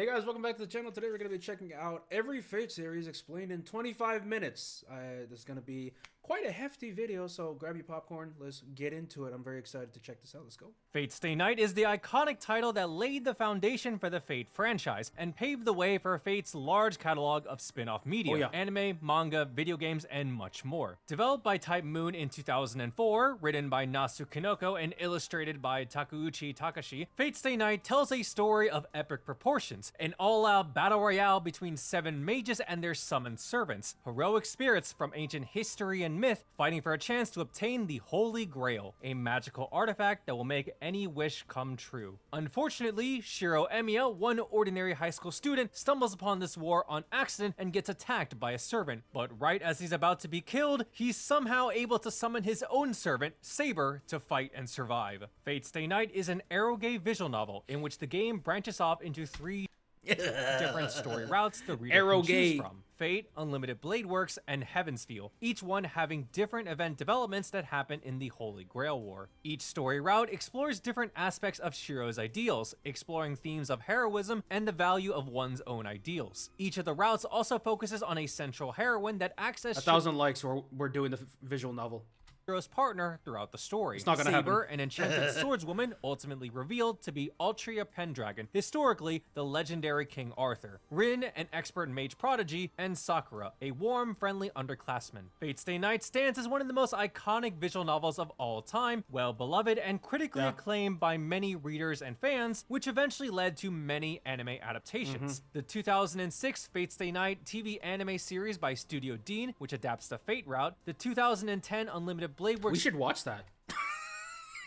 Hey guys, welcome back to the channel. Today we're going to be checking out every Fate series explained in 25 minutes. This is going to be quite a hefty video, so grab your popcorn. Let's get into it. I'm very excited to check this out. Let's go. Fate Stay Night is the iconic title that laid the foundation for the Fate franchise and paved the way for Fate's large catalog of spin-off media, anime, manga, video games, and much more. Developed by Type Moon in 2004, written by Nasu Kinoko and illustrated by Takeuchi Takashi, Fate Stay Night tells a story of epic proportions, an all-out battle royale between 7 mages and their summoned servants, heroic spirits from ancient history and myth fighting for a chance to obtain the Holy Grail, a magical artifact that will make any wish come true. Unfortunately, Shiro Emiya, one ordinary high school student, stumbles upon this war on accident and gets attacked by a servant, but right as he's about to be killed, he's somehow able to summon his own servant, Saber, to fight and survive. Fate Stay Night is an eroge visual novel in which the game branches off into 3 different story routes the reader can choose from: Fate, Unlimited Blade Works, and Heavensfeel, each one having different event developments that happen in the Holy Grail War. Each story route explores different aspects of Shiro's ideals, exploring themes of heroism and the value of one's own ideals. Each of the routes also focuses on a central heroine that acts as 1,000 likes, we're doing the visual novel. Shiro's partner throughout the story. It's not gonna Saber, happen. an enchanted swordswoman, ultimately revealed to be Altria Pendragon, historically the legendary King Arthur. Rin, an expert mage prodigy, and Sakura, a warm, friendly underclassman. Fate Stay Night stands as one of the most iconic visual novels of all time, well beloved and critically acclaimed by many readers and fans, which eventually led to many anime adaptations. The 2006 Fate Stay Night TV anime series by Studio Dean, which adapts the Fate route, the 2010 Unlimited Blade Works We should watch that.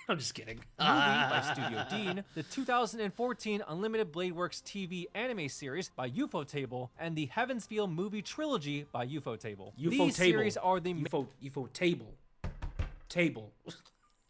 I'm just kidding. movie by Studio Dean, the 2014 Unlimited Blade Works TV anime series by Ufotable, and the Heavensfeel movie trilogy by Ufotable. These series are the Table.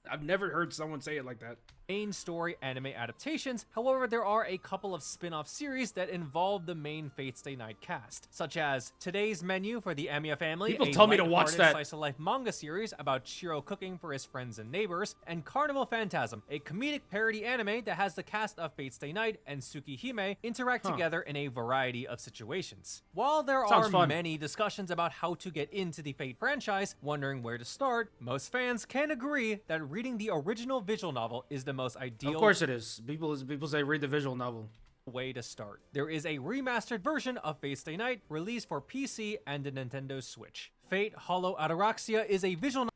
I've never heard someone say it like that. main story anime adaptations. However, there are a couple of spin-off series that involve the main Fate Stay Night cast, such as Today's Menu for the Emiya family, People tell me to watch that slice-of-life manga series about Shiro cooking for his friends and neighbors, and Carnival Phantasm, a comedic parody anime that has the cast of Fate Stay Night and Tsukihime interact together in a variety of situations. While there are many discussions about how to get into the Fate franchise, wondering where to start, most fans can agree that reading the original visual novel is the most ideal. Of course it is. People say read the visual novel. Way to start. There is a remastered version of Fate Stay Night released for PC and the Nintendo Switch. Fate Hollow Ataraxia is a visual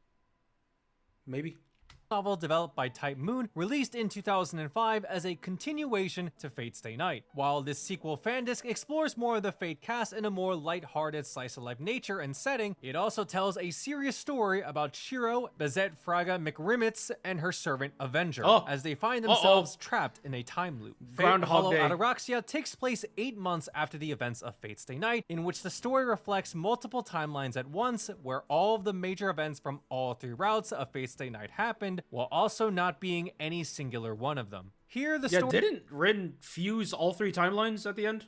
novel developed by Type Moon, released in 2005 as a continuation to Fate Stay Night. While this sequel fan disc explores more of the Fate cast in a more light-hearted slice-of-life nature and setting, it also tells a serious story about Shiro, Bezette Fraga McRimitz, and her servant Avenger, as they find themselves trapped in a time loop. Fate Hollow Ataraxia takes place 8 months after the events of Fate Stay Night, in which the story reflects multiple timelines at once, where all of the major events from all 3 routes of Fate Stay Night happened, while also not being any singular one of them. Here, the story didn't Rin fuse all 3 timelines at the end?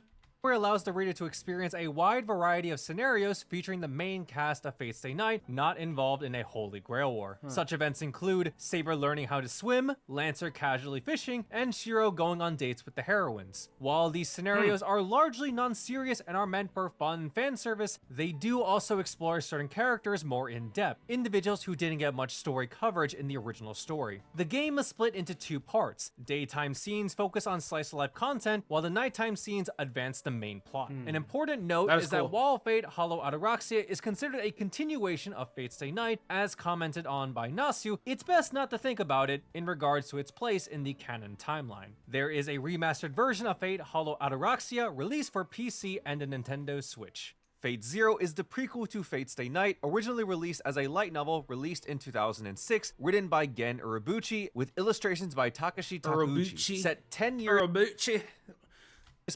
allows the reader to experience a wide variety of scenarios featuring the main cast of Fate Stay Night not involved in a Holy Grail War. Such events include Saber learning how to swim, Lancer casually fishing, and Shiro going on dates with the heroines. While these scenarios are largely non-serious and are meant for fun fan service, they do also explore certain characters more in depth, individuals who didn't get much story coverage in the original story. The game is split into 2 parts. Daytime scenes focus on slice-of-life content, while the nighttime scenes advance the main plot. An important note is that while Fate Hollow Ataraxia is considered a continuation of Fate Stay Night, as commented on by Nasu, it's best not to think about it in regards to its place in the canon timeline. There is a remastered version of Fate Hollow Ataraxia released for PC and the Nintendo Switch. Fate Zero is the prequel to Fate Stay Night, originally released as a light novel released in 2006, written by Gen Urobuchi, with illustrations by Takashi Takeuchi. Set 10 years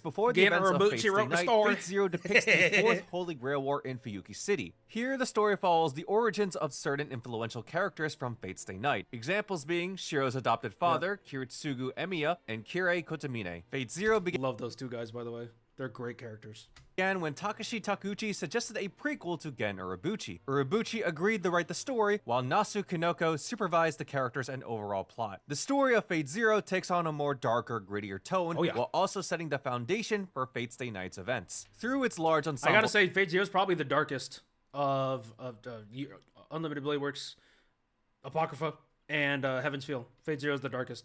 before the events of Fate Stay Night, Fate Zero depicts the 4th Holy Grail War in Fuyuki City. Here, the story follows the origins of certain influential characters from Fate Stay Night, examples being Shiro's adopted father, Kiritsugu Emiya, and Kirei Kotomine. Fate Zero begins Love those 2 guys, by the way. They're great characters. Began when Takashi Takuchi suggested a prequel to Gen Urobuchi. Urobuchi agreed to write the story, while Nasu Kinoko supervised the characters and overall plot. The story of Fate Zero takes on a more darker, grittier tone, while also setting the foundation for Fate Stay Night's events. Through its large ensemble... I gotta say, Fate Zero is probably the darkest of Unlimited Blade Works, Apocrypha, and Heaven's Feel. Fate Zero is the darkest.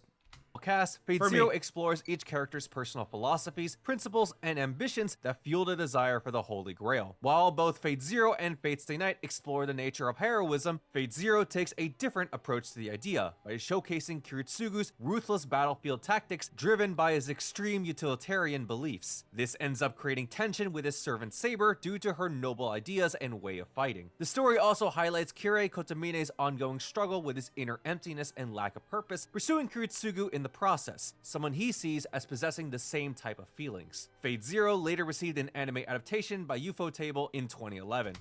Cast, Fate Zero explores each character's personal philosophies, principles, and ambitions that fuel the desire for the Holy Grail. While both Fate Zero and Fate Stay Night explore the nature of heroism, Fate Zero takes a different approach to the idea by showcasing Kiritsugu's ruthless battlefield tactics driven by his extreme utilitarian beliefs. This ends up creating tension with his servant Saber due to her noble ideas and way of fighting. The story also highlights Kirei Kotamine's ongoing struggle with his inner emptiness and lack of purpose, pursuing Kiritsugu in the process, someone he sees as possessing the same type of feelings. Fate Zero later received an anime adaptation by Ufotable in 2011.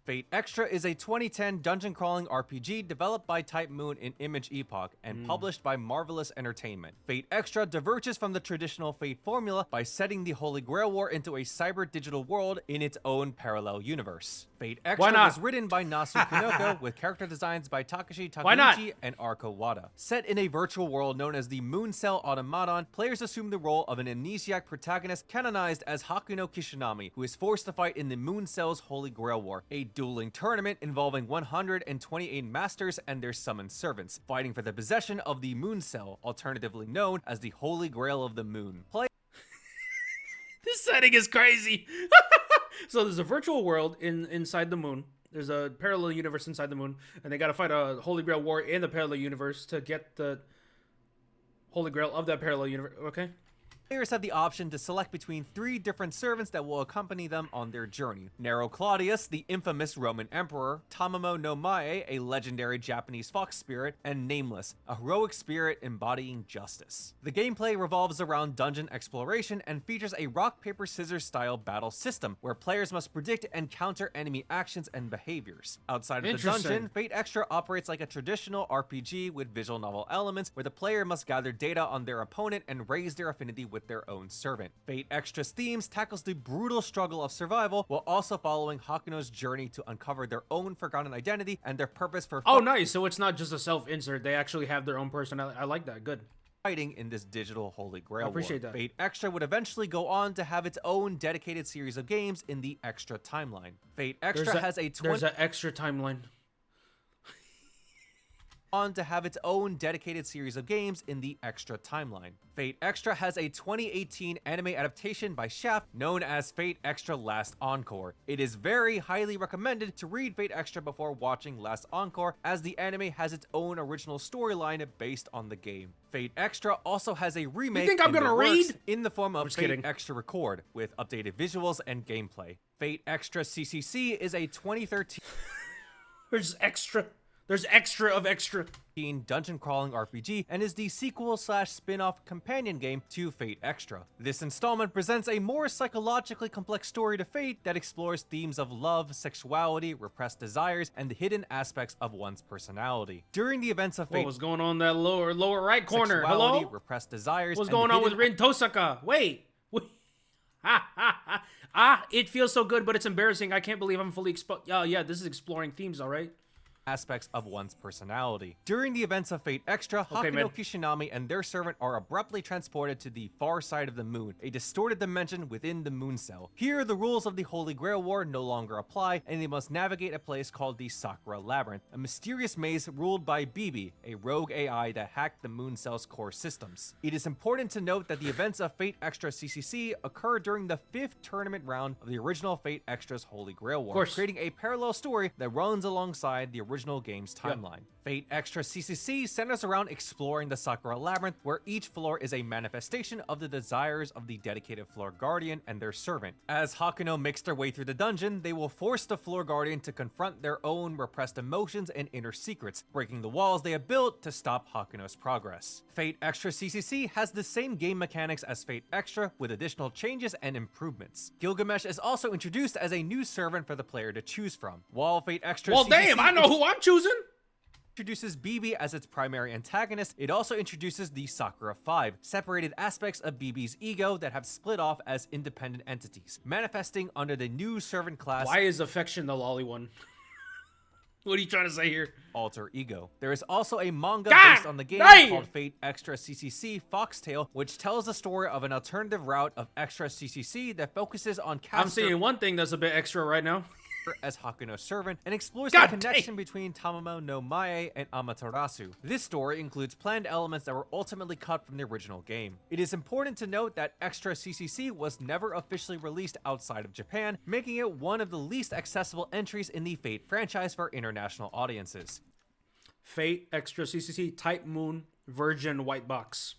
Fate Extra is a 2010 dungeon-crawling RPG developed by Type Moon in Image Epoch and published by Marvelous Entertainment. Fate Extra diverges from the traditional Fate formula by setting the Holy Grail War into a cyber-digital world in its own parallel universe. Fate Extra was written by Nasu Kinoko with character designs by Takashi Takuchi and Arko Wada. Set in a virtual world known as the Moon Cell Automaton, players assume the role of an amnesiac protagonist canonized as Hakuno Kishinami, who is forced to fight in the Moon Cell's Holy Grail War, a dueling tournament involving 128 masters and their summoned servants, fighting for the possession of the Moon Cell, alternatively known as the Holy Grail of the Moon. This setting is crazy! So there's a virtual world inside the moon. There's a parallel universe inside the moon, and they gotta fight a Holy Grail war in the parallel universe to get the Holy Grail of that parallel universe. Okay? Players have the option to select between 3 different servants that will accompany them on their journey. Nero Claudius, the infamous Roman emperor, Tamamo no Mae, a legendary Japanese fox spirit, and Nameless, a heroic spirit embodying justice. The gameplay revolves around dungeon exploration and features a rock-paper-scissors style battle system, where players must predict and counter enemy actions and behaviors. Outside of the dungeon, Fate Extra operates like a traditional RPG with visual novel elements, where the player must gather data on their opponent and raise their affinity with their own servant. Fate Extra's themes tackles the brutal struggle of survival while also following Hakuno's journey to uncover their own forgotten identity and their purpose for nice. So it's not just a self-insert. They actually have their own personality. I like that. Good. Fighting in this digital Holy Grail I appreciate war. that. Fate Extra would eventually go on to have its own dedicated series of games in the Extra timeline. Fate Extra has a there's an extra timeline. On to have its own dedicated series of games in the Extra timeline. Fate Extra has a 2018 anime adaptation by Shaft known as Fate Extra Last Encore. It is very highly recommended to read Fate Extra before watching Last Encore, as the anime has its own original storyline based on the game. Fate Extra also has a remake you think I'm gonna read? in the form of Fate Extra Record, with updated visuals and gameplay. Fate Extra CCC is a 2013 There's extra of extra dungeon crawling RPG and is the sequel/spin-off companion game to Fate Extra. This installment presents a more psychologically complex story to Fate that explores themes of love, sexuality, repressed desires, and the hidden aspects of one's personality. During the events of Fate, what was going on in that lower right corner? Sexuality, Hello? Repressed desires. What's going on with Rin Tosaka? Wait. It feels so good, but it's embarrassing. I can't believe I'm fully exposed. Yeah, this is exploring themes, all right? Aspects of one's personality. During the events of Fate Extra, Hakuno Kishinami and their servant are abruptly transported to the far side of the moon, a distorted dimension within the Moon Cell. Here, the rules of the Holy Grail War no longer apply, and they must navigate a place called the Sakura Labyrinth, a mysterious maze ruled by Bibi, a rogue AI that hacked the Moon Cell's core systems. It is important to note that the events of Fate Extra CCC occur during the 5th tournament round of the original Fate Extra's Holy Grail War, creating a parallel story that runs alongside the original game's timeline. Fate Extra CCC centers around exploring the Sakura Labyrinth, where each floor is a manifestation of the desires of the dedicated floor guardian and their servant. As Hakuno makes their way through the dungeon, they will force the floor guardian to confront their own repressed emotions and inner secrets, breaking the walls they have built to stop Hakuno's progress. Fate Extra CCC has the same game mechanics as Fate Extra, with additional changes and improvements. Gilgamesh is also introduced as a new servant for the player to choose from. While Fate Extra I know who I'm choosing! introduces BB as its primary antagonist, it also introduces the Sakura 5, separated aspects of BB's ego that have split off as independent entities, manifesting under the new servant class. Why is Affection the lolly one? What are you trying to say here? Alter ego. There is also a manga God, based on the game hey! called Fate Extra CCC Foxtail, which tells the story of an alternative route of Extra CCC that focuses on I'm seeing one thing that's a bit extra right now. as Hakuno's servant and explores God the connection between Tamamo no Mae and Amaterasu. This story includes planned elements that were ultimately cut from the original game. It is important to note that Extra CCC was never officially released outside of Japan, making it one of the least accessible entries in the Fate franchise for international audiences. Fate Extra CCC Type Moon Virgin White Box.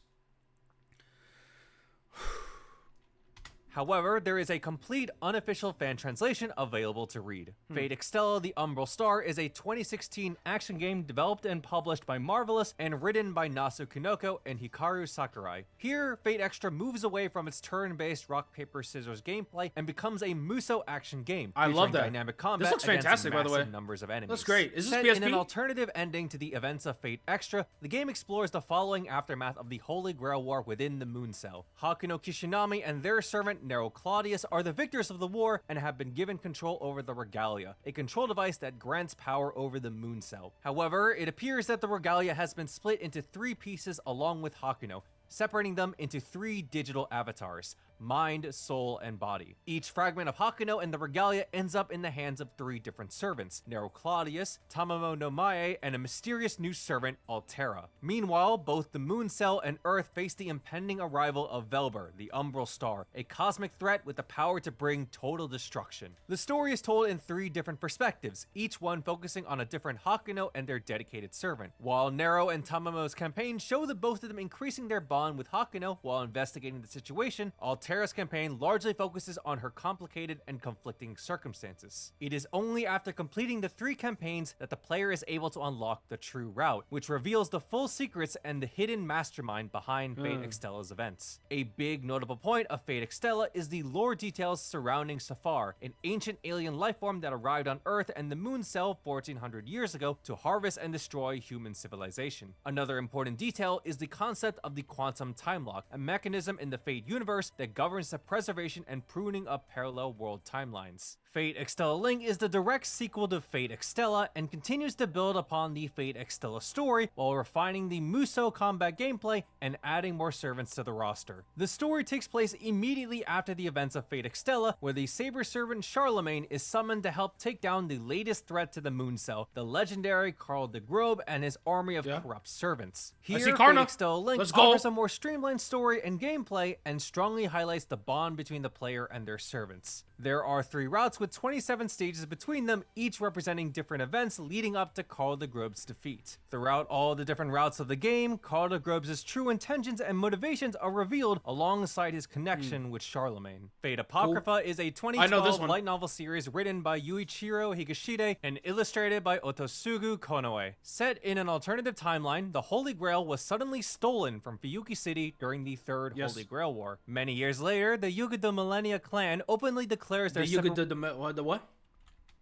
However, there is a complete unofficial fan translation available to read. Fate Extella: The Umbral Star is a 2016 action game developed and published by Marvelous and written by Nasu Kinoko and Hikaru Sakurai. Here, Fate Extra moves away from its turn-based rock, paper, scissors gameplay and becomes a Musou action game. I love that. Dynamic combat. This looks fantastic, by the way. Numbers of enemies. That's great. Is this Set PSP? in an alternative ending to the events of Fate Extra, the game explores the following aftermath of the Holy Grail War within the Moon Cell. Hakuno Kishinami and their servant Nero Claudius are the victors of the war and have been given control over the Regalia, a control device that grants power over the Moon Cell. However, it appears that the Regalia has been split into 3 pieces along with Hakuno, separating them into 3 digital avatars: mind, soul, and body. Each fragment of Hakuno and the Regalia ends up in the hands of 3 different servants: Nero Claudius, Tamamo no Mae, and a mysterious new servant, Altera. Meanwhile, both the Moon Cell and Earth face the impending arrival of Velber, the Umbral Star, a cosmic threat with the power to bring total destruction. The story is told in 3 different perspectives, each one focusing on a different Hakuno and their dedicated servant. While Nero and Tamamo's campaign show the both of them increasing their bond with Hakuno while investigating the situation, Altera's campaign largely focuses on her complicated and conflicting circumstances. It is only after completing the 3 campaigns that the player is able to unlock the true route, which reveals the full secrets and the hidden mastermind behind Fate Extella's events. A big notable point of Fate Extella is the lore details surrounding Safar, an ancient alien lifeform that arrived on Earth and the Moon Cell 1400 years ago to harvest and destroy human civilization. Another important detail is the concept of the quantum time lock, a mechanism in the Fate universe that governs the preservation and pruning of parallel world timelines. Fate Extella Link is the direct sequel to Fate Extella and continues to build upon the Fate Extella story while refining the Musou combat gameplay and adding more servants to the roster. The story takes place immediately after the events of Fate Extella, where the Saber servant Charlemagne is summoned to help take down the latest threat to the Moon Cell, the legendary Karl the Grobe and his army of corrupt servants. Here, Fate Extella Link offers a more streamlined story and gameplay and strongly highlights the bond between the player and their servants. There are 3 routes with 27 stages between them, each representing different events leading up to Karl the Grobe's defeat. Throughout all the different routes of the game, Karl the Grobe's true intentions and motivations are revealed alongside his connection with Charlemagne. Fate Apocrypha is a 2012 light novel series written by Yuichiro Higashide and illustrated by Otosugu Konoe. Set in an alternative timeline, the Holy Grail was suddenly stolen from Fuyuki City during the Third Holy Grail War. Many years later, the Yuga Millennia clan openly declares their the what?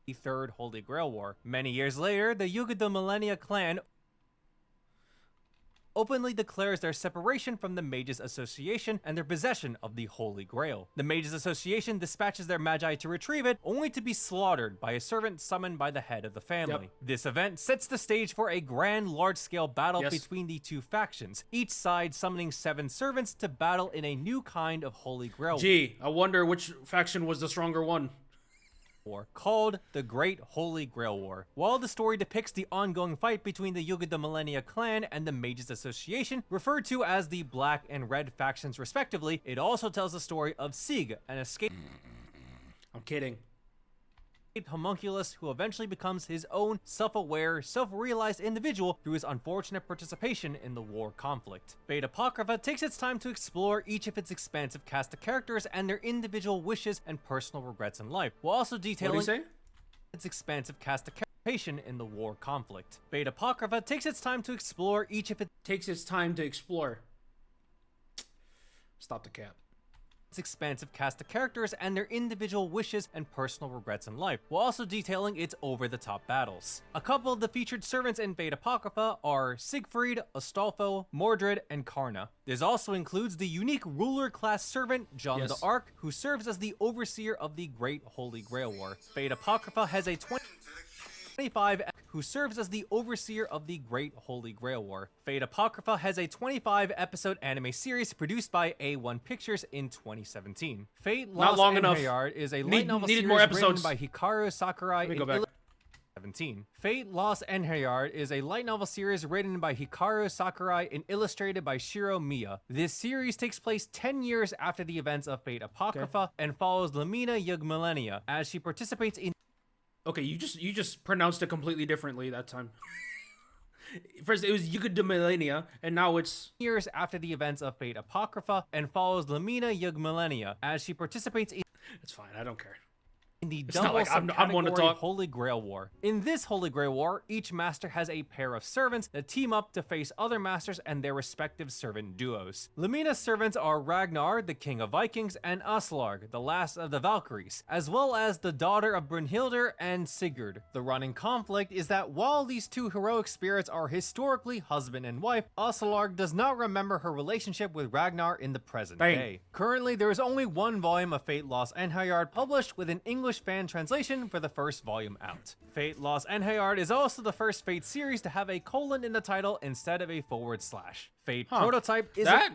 The Third Holy Grail War. Many years later, the Yuga Millennia clan openly declares their separation from the Mages Association and their possession of the Holy Grail. The Mages Association dispatches their magi to retrieve it, only to be slaughtered by a servant summoned by the head of the family. This event sets the stage for a grand, large-scale battle between the 2 factions, each side summoning 7 servants to battle in a new kind of Holy Grail Gee, I wonder which faction was the stronger one. War, called the Great Holy Grail War. While the story depicts the ongoing fight between the Yuga Millennia clan and the Mages Association, referred to as the Black and Red factions respectively, it also tells the story of Sieg, an escaped I'm kidding. homunculus who eventually becomes his own self-aware, self-realized individual through his unfortunate participation in the war conflict. Fate Apocrypha takes its time to explore each of its expansive cast of characters and their individual wishes and personal regrets in life, while also detailing its expansive cast of participation in the war conflict. Fate Apocrypha takes its time to explore each of its Stop the cap. expansive cast of characters and their individual wishes and personal regrets in life, while also detailing its over-the-top battles. A couple of the featured servants in Fate Apocrypha are Siegfried, Astolfo, Mordred, and Karna. This also includes the unique ruler-class servant, Jeanne d'Arc, who serves as the overseer of the Great Holy Grail War. Fate Apocrypha has a 25 who serves as the overseer of the Great Holy Grail War. Fate Apocrypha has a 25-episode anime series produced by A1 Pictures in 2017. Fate Lost and Hayard is a light novel series written by Hikaru Sakurai in 17. Fate Lost and Hayard is a light novel series written by Hikaru Sakurai and illustrated by Shiro Miya. This series takes place 10 years after the events of Fate Apocrypha and follows Lamina Yugmalenia as she participates in... Okay, you just pronounced it completely differently that time. First it was Yugmalenia, and now it's... years after the events of Fate Apocrypha and follows Lamina Yugmalenia as she participates in... It's fine, I don't care. In the double subcategory Holy Grail War. In this Holy Grail War, each master has a pair of servants that team up to face other masters and their respective servant duos. Lamina's servants are Ragnar, the king of Vikings, and Aslaug, the last of the Valkyries, as well as the daughter of Brynhildr and Sigurd. The running conflict is that while these two heroic spirits are historically husband and wife, Aslaug does not remember her relationship with Ragnar in the present day. Currently, there is only one volume of Fate Lost and Hayard published with an English fan translation for the first volume out. Fate Lost and Hayard is also the first Fate series to have a colon in the title instead of a /. Fate Prototype is that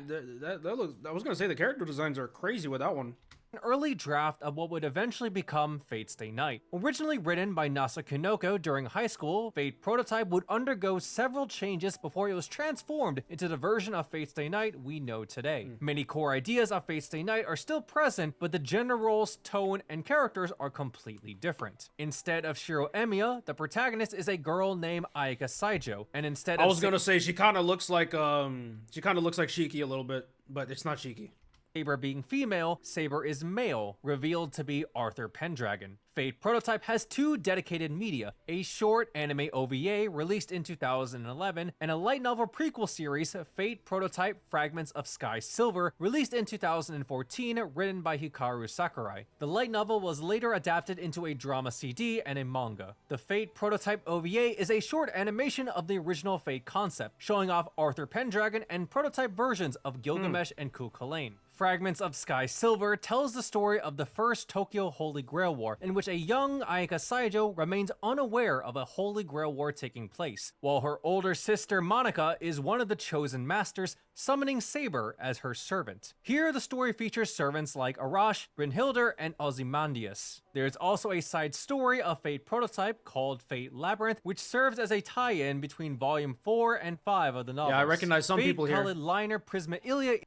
looks, I was gonna say the character designs are crazy with that one. An early draft of what would eventually become Fate Stay Night. Originally written by Nasa Kinoko during high school, Fate Prototype would undergo several changes before it was transformed into the version of Fate Stay Night we know today. Many core ideas of Fate Stay Night are still present, but the general roles, tone, and characters are completely different. Instead of Shiro Emiya, the protagonist is a girl named Ayaka Saijo, and instead of... I was gonna say she kind of looks like Shiki a little bit, but it's not Shiki. Saber being female, Saber is male, revealed to be Arthur Pendragon. Fate Prototype has two dedicated media, a short anime OVA released in 2011, and a light novel prequel series, Fate Prototype Fragments of Sky Silver, released in 2014, written by Hikaru Sakurai. The light novel was later adapted into a drama CD and a manga. The Fate Prototype OVA is a short animation of the original Fate concept, showing off Arthur Pendragon and prototype versions of Gilgamesh and Cuchulainn. Fragments of Sky Silver tells the story of the first Tokyo Holy Grail War, in which a young Ayaka Saijo remains unaware of a Holy Grail War taking place, while her older sister Monica is one of the chosen masters, summoning Saber as her servant. Here the story features servants like Arash, Brynhildr, and Ozymandias. There's also a side story of Fate Prototype called Fate Labyrinth, which serves as a tie-in between volume 4 and 5 of the novel. Yeah, I recognize some people here. Fate-colored liner Prisma Ilia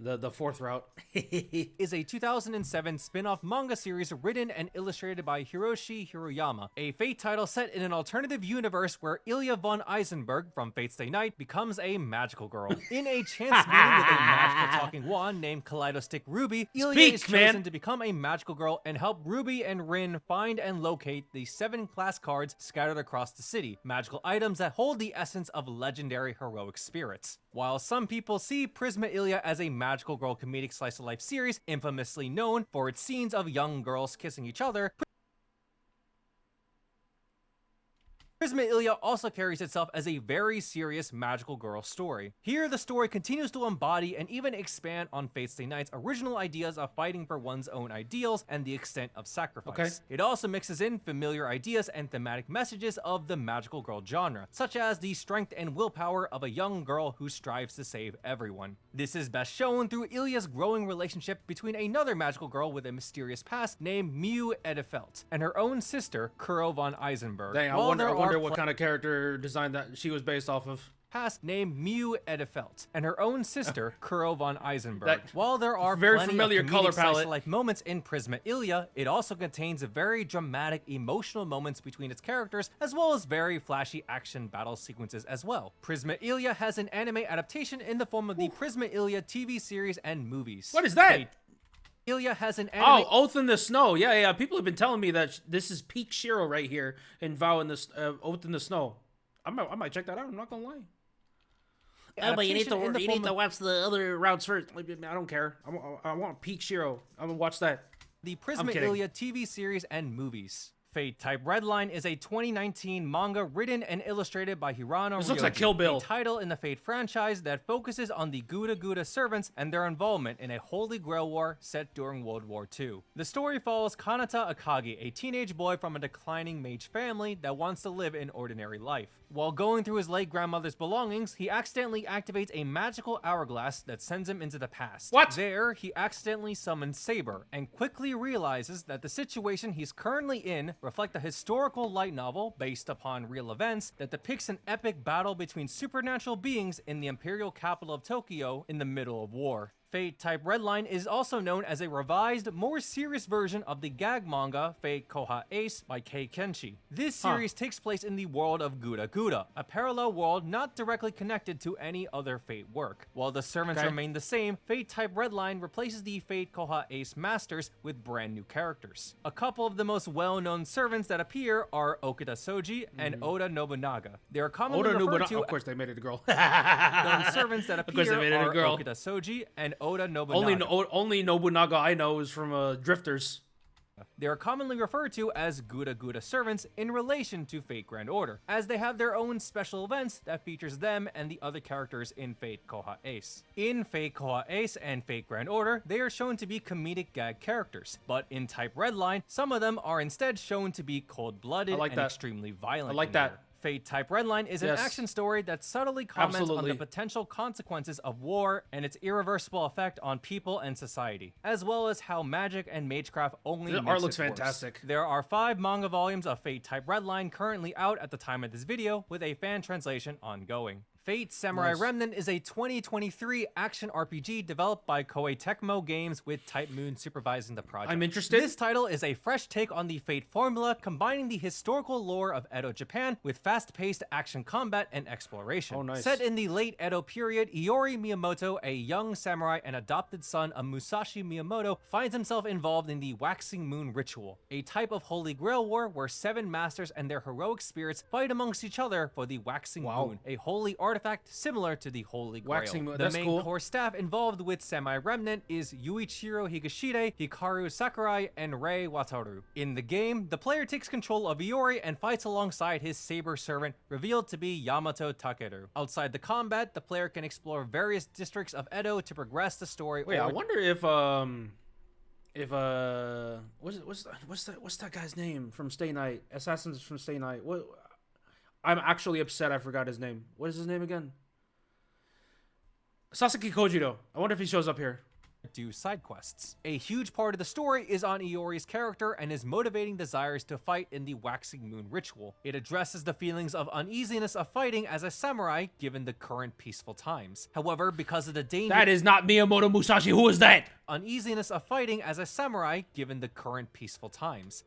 the fourth route is a 2007 spin-off manga series written and illustrated by Hiroshi Hiroyama, a Fate title set in an alternative universe where Ilya von Eisenberg from Fate Stay Night becomes a magical girl. In a chance meeting with a magical talking wand named Kaleidostick Ruby, Ilya is chosen to become a magical girl and help Ruby and Rin find and locate the 7 class cards scattered across the city, magical items that hold the essence of legendary heroic spirits. While some people see Prisma Ilia as a magical girl comedic slice-of-life series infamously known for its scenes of young girls kissing each other, Prisma Ilia also carries itself as a very serious magical girl story. Here, the story continues to embody and even expand on Fate Stay Night's original ideas of fighting for one's own ideals and the extent of sacrifice. It also mixes in familiar ideas and thematic messages of the magical girl genre, such as the strength and willpower of a young girl who strives to save everyone. This is best shown through Ilya's growing relationship between another magical girl with a mysterious past named Miu Edefeld and her own sister, Kuro von Eisenberg. Dang, I wonder what kind of character design that she was based off of. Past named Miu Edefeld and her own sister Kuro von Eisenberg. While there are very plenty familiar of color palette like moments in Prisma Ilia, it also contains very dramatic emotional moments between its characters, as well as very flashy action battle sequences as well. Prisma Ilia has an anime adaptation in the form of the Prisma Ilia TV series and movies. What is that? Ilia has an anime. Oh, Oath in the Snow. Yeah. People have been telling me that this is peak Shiro right here in Vow in the Oath in the Snow. I might check that out. I'm not gonna lie. Oh, but you need adaptation to watch the other routes first. I don't care. I want Peak Shiro. I'm gonna watch that. the Prisma Ilia TV series and movies. Fate Type Redline is a 2019 manga written and illustrated by Hirano This looks like Kill Bill. a title in the Fate franchise that focuses on the Guda Guda servants and their involvement in a Holy Grail war set during World War II. The story follows Kanata Akagi, a teenage boy from a declining mage family that wants to live an ordinary life. While going through his late grandmother's belongings, he accidentally activates a magical hourglass that sends him into the past. What? There, he accidentally summons Saber, and quickly realizes that the situation he's currently in reflects a historical light novel based upon real events that depicts an epic battle between supernatural beings in the imperial capital of Tokyo in the middle of war. Fate Type Redline is also known as a revised, more serious version of the gag manga Fate Koha Ace by Kei Kenshi. This series takes place in the world of Guda Guda, a parallel world not directly connected to any other Fate work. While the servants remain the same, Fate Type Redline replaces the Fate Koha Ace masters with brand new characters. A couple of the most well-known servants that appear are Okita Soji and Oda Nobunaga. They are commonly referred to Of course, they made it a girl. known servants that appear they made it a are girl. Okita Soji and Oda Nobunaga. Only Nobunaga I know is from Drifters. They are commonly referred to as Guda Guda servants in relation to Fate Grand Order, as they have their own special events that features them and the other characters in Fate Koha Ace. In Fate Koha Ace and Fate Grand Order, they are shown to be comedic gag characters, but in Type Redline, some of them are instead shown to be cold-blooded and extremely violent. I like that. Fate Type Redline is an action story that subtly comments on the potential consequences of war and its irreversible effect on people and society, as well as how magic and magecraft only makes art looks it worse. fantastic. There are 5 manga volumes of Fate Type Redline currently out at the time of this video, with a fan translation ongoing. Fate Samurai Remnant is a 2023 action RPG developed by Koei Tecmo Games with Type Moon supervising the project. I'm interested. This title is a fresh take on the Fate formula, combining the historical lore of Edo Japan with fast-paced action combat and exploration. Oh, nice. Set in the late Edo period, Iori Miyamoto, a young samurai and adopted son of Musashi Miyamoto, finds himself involved in the Waxing Moon Ritual, a type of Holy Grail war where 7 masters and their heroic spirits fight amongst each other for the Waxing Moon, a holy artifact similar to the Holy Grail. The main core staff involved with Samurai Remnant is Yuichiro Higashide, Hikaru Sakurai, and Rei Wataru. In the game, the player takes control of Iori and fights alongside his saber servant, revealed to be Yamato Takeru. Outside the combat, the player can explore various districts of Edo to progress the story. Wait, I wonder if what's that guy's name from Stay Night? Assassins from Stay Night. What? I'm actually upset I forgot his name. What is his name again? Sasaki Kojiro. I wonder if he shows up here. Do side quests. A huge part of the story is on Iori's character and his motivating desires to fight in the Waxing Moon Ritual. It addresses the feelings of uneasiness of fighting as a samurai given the current peaceful times. However, because of the danger— That is not Miyamoto Musashi. Who is that? Uneasiness of fighting as a samurai given the current peaceful times.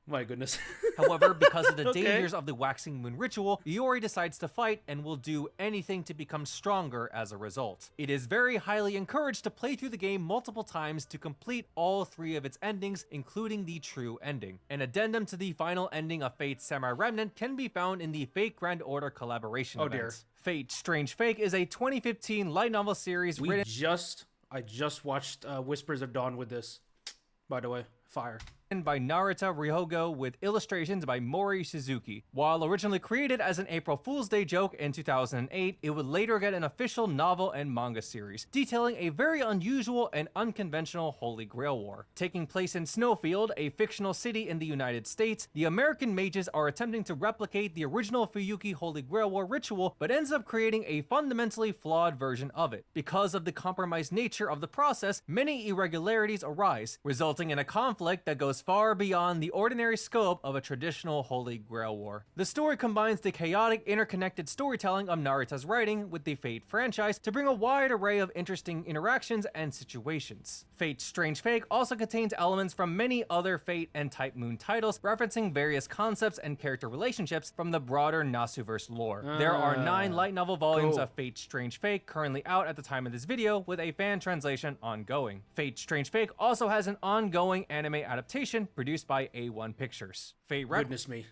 My goodness. However, because of the dangers of the Waxing Moon Ritual, Iori decides to fight and will do anything to become stronger as a result. It is very highly encouraged to play through the game multiple times to complete all 3 of its endings, including the true ending. An addendum to the final ending of Fate Samurai Remnant can be found in the Fate Grand Order collaboration event. Fate Strange Fake is a 2015 light novel series I just watched Whispers of Dawn with this, by the way. Fire. By Narita Ryogo with illustrations by Mori Suzuki. While originally created as an April Fool's Day joke in 2008, it would later get an official novel and manga series, detailing a very unusual and unconventional Holy Grail war. Taking place in Snowfield, a fictional city in the United States, the American mages are attempting to replicate the original Fuyuki Holy Grail war ritual, but ends up creating a fundamentally flawed version of it. Because of the compromised nature of the process, many irregularities arise, resulting in a conflict that goes far beyond the ordinary scope of a traditional Holy Grail war. The story combines the chaotic, interconnected storytelling of Narita's writing with the Fate franchise to bring a wide array of interesting interactions and situations. Fate Strange Fake also contains elements from many other Fate and Type Moon titles, referencing various concepts and character relationships from the broader Nasuverse lore. There are 9 light novel volumes of Fate Strange Fake currently out at the time of this video, with a fan translation ongoing. Fate Strange Fake also has an ongoing anime anime adaptation produced by A1 Pictures. Fate Goodness me.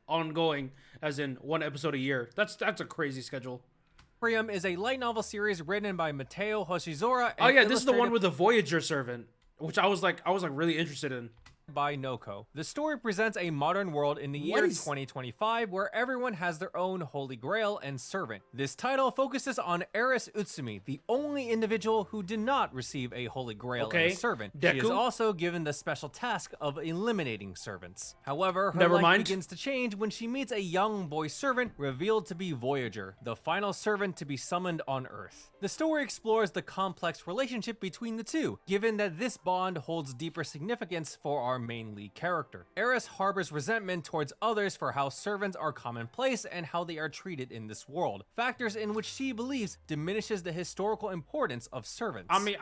Ongoing, as in one episode a year. That's a crazy schedule. Requiem is a light novel series written by Mateo Hoshizora. Oh yeah, this is the one with the Voyager servant, which I was like really interested in. By Noko. The story presents a modern world in the year 2025 where everyone has their own holy grail and servant. This title focuses on Eris Utsumi, the only individual who did not receive a holy grail and a servant. Deku? She is also given the special task of eliminating servants. However, her life begins to change when she meets a young boy servant revealed to be Voyager, the final servant to be summoned on Earth. The story explores the complex relationship between the two, given that this bond holds deeper significance for our main lead character. Eris harbors resentment towards others for how servants are commonplace and how they are treated in this world, factors in which she believes diminishes the historical importance of servants. I mean,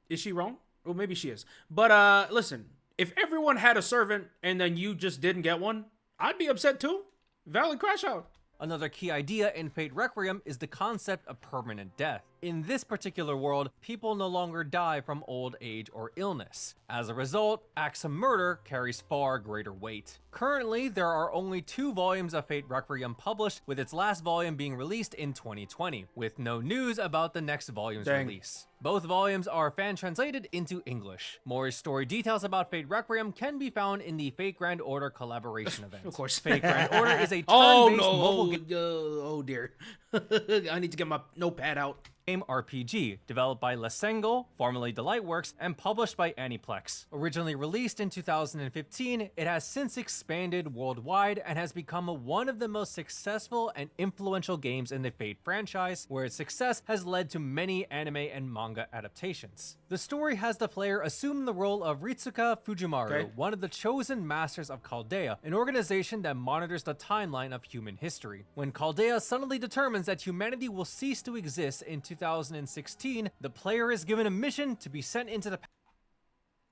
is she wrong? Well, maybe she is. But listen, if everyone had a servant and then you just didn't get one, I'd be upset too. Valid crash out. Another key idea in Fate Requiem is the concept of permanent death. In this particular world, people no longer die from old age or illness. As a result, acts of murder carries far greater weight. Currently, there are only 2 volumes of Fate Requiem published, with its last volume being released in 2020, with no news about the next volume's release. Both volumes are fan-translated into English. More story details about Fate Requiem can be found in the Fate Grand Order collaboration event. Of course. Fate Grand Order is a turn-based mobile game. Oh dear. I need to get my notepad out. RPG, developed by Lesengel, formerly Delightworks, and published by Aniplex. Originally released in 2015, it has since expanded worldwide and has become one of the most successful and influential games in the Fate franchise, where its success has led to many anime and manga adaptations. The story has the player assume the role of Ritsuka Fujimaru, one of the chosen masters of Chaldea, an organization that monitors the timeline of human history. When Chaldea suddenly determines that humanity will cease to exist in 2016, the player is given a mission to be sent into the past.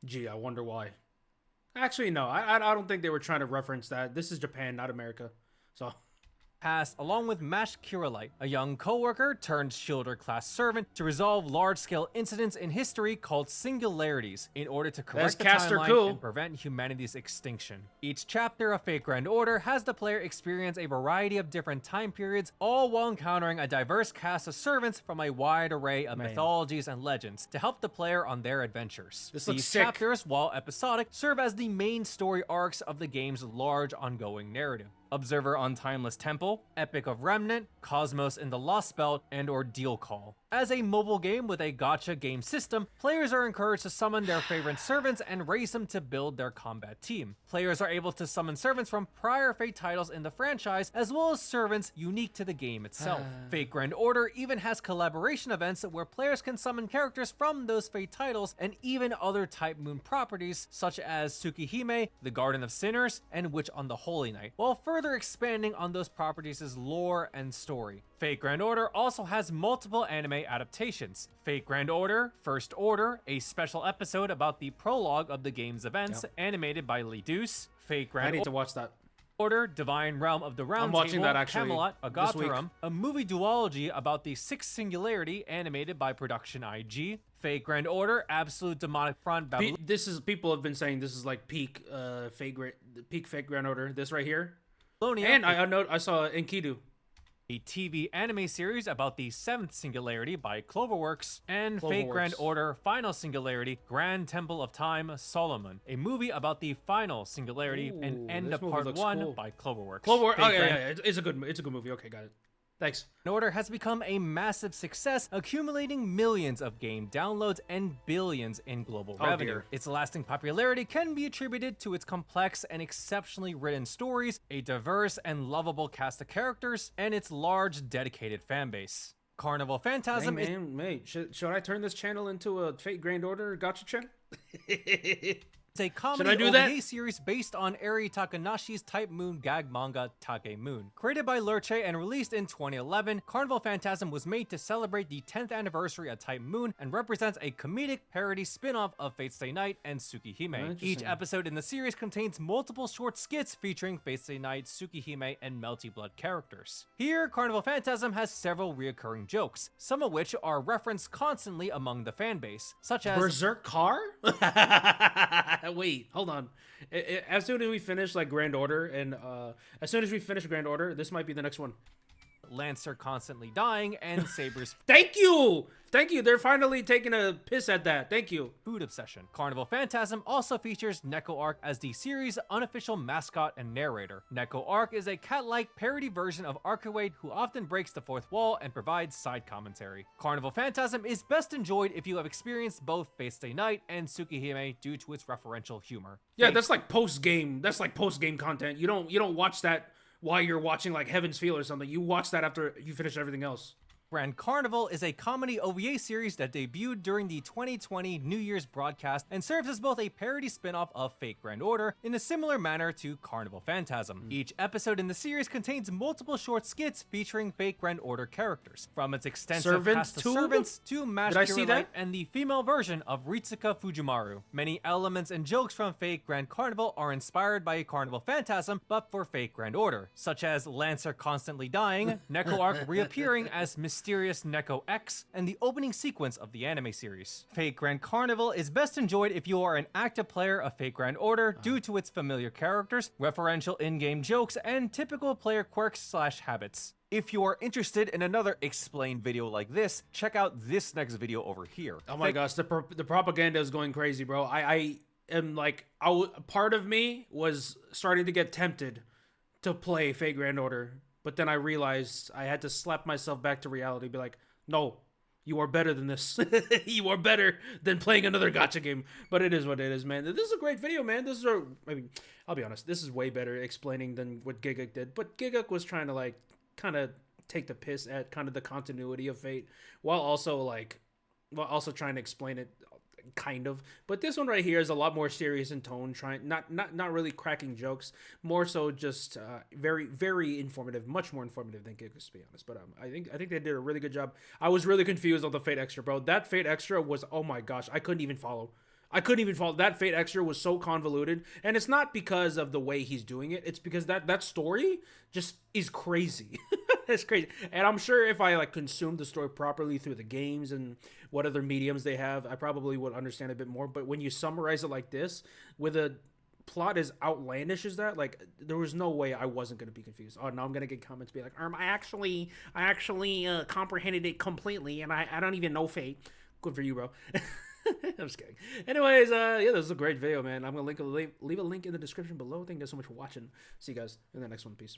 Gee, I wonder why. Actually, no, I don't think they were trying to reference that. This is Japan, not America. So... along with Mash Kiralight, a young co-worker turned Shielder-class servant, to resolve large-scale incidents in history called singularities in order to correct the timeline and prevent humanity's extinction. Each chapter of Fate Grand Order has the player experience a variety of different time periods, all while encountering a diverse cast of servants from a wide array of mythologies and legends to help the player on their adventures. These chapters, while episodic, serve as the main story arcs of the game's large ongoing narrative. Observer on Timeless Temple, Epic of Remnant, Cosmos in the Lost Belt, and Ordeal Call. As a mobile game with a gacha game system, players are encouraged to summon their favorite servants and raise them to build their combat team. Players are able to summon servants from prior Fate titles in the franchise, as well as servants unique to the game itself. Fate Grand Order even has collaboration events where players can summon characters from those Fate titles and even other Type Moon properties such as Tsukihime, the Garden of Sinners, and Witch on the Holy Night, while further expanding on those properties' lore and story. Fate Grand Order also has multiple anime adaptations. Fate Grand Order, First Order, a special episode about the prologue of the game's events, animated by Lee Deuce. Fate Grand I need to watch that. Order, Divine Realm of the Round Table, Camelot, Agatharum, a movie duology about the Sixth Singularity, animated by Production IG. Fate Grand Order, Absolute Demonic Front, Babylon. People have been saying this is like peak Fate Grand Order. This right here. Babylonia, and I saw Enkidu, a TV anime series about the Seventh Singularity by Cloverworks, and Fate Grand Order Final Singularity, Grand Temple of Time, Solomon, a movie about the Final Singularity and end of Part 1 by Cloverworks. It's a good movie. Okay, got it. Thanks. Order has become a massive success, accumulating millions of game downloads and billions in global revenue. Dear. Its lasting popularity can be attributed to its complex and exceptionally written stories, a diverse and lovable cast of characters, and its large, dedicated fanbase. Carnival Phantasm should I turn this channel into a Fate Grand Order gacha channel? It's a comedy OVA series based on Eri Takanashi's Type Moon gag manga Take Moon. Created by Lurche and released in 2011, Carnival Phantasm was made to celebrate the 10th anniversary of Type Moon and represents a comedic parody spin-off of Fate Stay Night and Tsukihime. Each episode in the series contains multiple short skits featuring Fate Stay Night, Tsukihime, and Melty Blood characters. Here, Carnival Phantasm has several reoccurring jokes, some of which are referenced constantly among the fanbase, such as Berserk Car? Wait, hold on. As soon as we finish like Grand Order, and as soon as we finish Grand Order, this might be the next one. Lancer constantly dying, and Saber's Thank you! Thank you, they're finally taking a piss at that. Thank you. food obsession. Carnival Phantasm also features Neko Arc as the series' unofficial mascot and narrator. Neko Arc is a cat-like parody version of Arcuate who often breaks the fourth wall and provides side commentary. Carnival Phantasm is best enjoyed if you have experienced both Fate Stay Night and Tsukihime due to its referential humor. Yeah, that's like post-game. That's like post-game content. You don't watch that while you're watching like Heaven's Feel or something. You watch that after you finish everything else. Grand Carnival is a comedy OVA series that debuted during the 2020 New Year's broadcast and serves as both a parody spin-off of Fate Grand Order in a similar manner to Carnival Phantasm. Each episode in the series contains multiple short skits featuring Fate Grand Order characters, from its extensive cast of servants to Masquerade Light and the female version of Ritsuka Fujimaru. Many elements and jokes from Fate Grand Carnival are inspired by Carnival Phantasm, but for Fate Grand Order, such as Lancer constantly dying, Neko Arc reappearing as Mysterious Neko X, and the opening sequence of the anime series. Fate Grand Carnival is best enjoyed if you are an active player of Fate Grand Order due to its familiar characters, referential in-game jokes, and typical player quirks/habits. If you are interested in another explained video like this, check out this next video over here. Oh my gosh, the propaganda is going crazy, bro. I am like, part of me was starting to get tempted to play Fate Grand Order. But then I realized I had to slap myself back to reality, be like, no, you are better than this. You are better than playing another gacha game. But it is what it is, man. This is a great video, man. I'll be honest, this is way better explaining than what Gigguk did. But Gigguk was trying to like kind of take the piss at kind of the continuity of Fate while also trying to explain it kind of. But this one right here is a lot more serious in tone, trying not really cracking jokes, more so just very, very informative, much more informative than Gigguk, to be honest. But I think they did a really good job. I was really confused on the Fate Extra, bro. That Fate Extra was, oh my gosh, I couldn't even follow. That Fate Extra was so convoluted, and it's not because of the way he's doing it. It's because that story just is crazy. It's crazy. And I'm sure if I like consumed the story properly through the games and what other mediums they have, I probably would understand a bit more. But when you summarize it like this, with a plot as outlandish as that, like, there was no way I wasn't going to be confused. Oh, now I'm going to get comments be like, I actually comprehended it completely, and I don't even know Fate. Good for you, bro. I'm just kidding. Anyways, yeah, this is a great video, man. I'm going to leave a link in the description below. Thank you guys so much for watching. See you guys in the next one. Peace.